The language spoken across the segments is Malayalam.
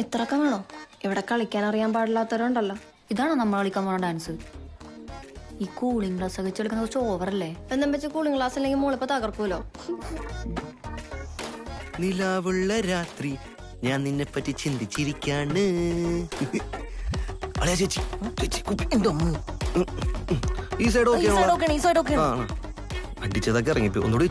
ഇത്രയൊക്കെ വേണോ? ഇവിടെ കളിക്കാൻ അറിയാൻ പാടില്ലാത്തവരുണ്ടല്ലോ. ഇതാണോ നമ്മൾ കളിക്കാൻ പോണ ഡാൻസ്? ഈ കൂളിംഗ് ഗ്ലാസ് ഒക്കെ വെച്ചെടുക്കുന്ന കുറച്ച് ഓവറല്ലേ? എന്നും വെച്ച് കൂളിംഗ് ഗ്ലാസ് അല്ലെങ്കിൽ മോളിപ്പോ തകർക്കൂലോ. നിലാവുള്ള രാത്രി ഞാൻ നിന്നെ പറ്റി ചിന്തിച്ചിരിക്കാണ്. ചേച്ചി ഈ സൈഡ് ഓക്കെ അടിച്ചതൊക്കെ ഇറങ്ങിപ്പോ ഒന്നുകൂടി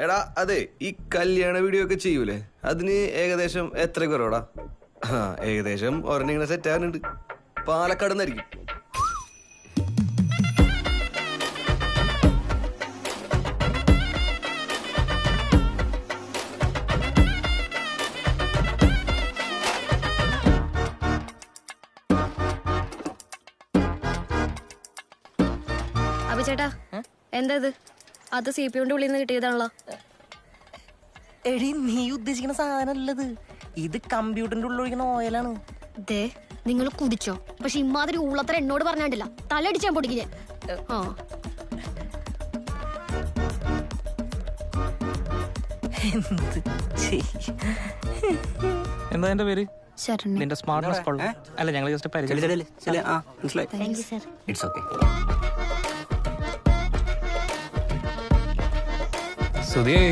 എടാ അതെ ഈ കല്യാണ വീഡിയോ ഒക്കെ ചെയ്യൂലേ, അതിന് ഏകദേശം എത്ര കുറവടാ? ഏകദേശം ഒരെണ്ണം ഇങ്ങനെ സെറ്റ് ആകാനുണ്ട്. പാലക്കാട് നിന്നായിരിക്കും. ചേട്ടാ എന്താ ഇത്? അത് CPU ഉള്ളിൽ നിന്ന് കിട്ടിയതാണല്ലോ. എടി നീ ഉദ്ദേശിക്കുന്ന സാധനല്ലത്, ഇത് കമ്പ്യൂട്ടറിന്റെ ഉള്ളൊഴിക്കുന്ന ഓയിലാണ്. ദേ നിങ്ങൾ കുടിച്ചോ, പക്ഷെ ഇമാതിരി ഉള്ളത്ര എന്നോട് പറഞ്ഞാണ്ടില്ല, തലടിച്ചാൻ പൊടിക്കില്ലേ. എന്താ എന്റെ പേര്? ശരണി. നിന്റെ സ്മാർട്ട്നെസ് കൊള്ളാം. അല്ല ഞങ്ങൾ ജസ്റ്റ് സുധിയേ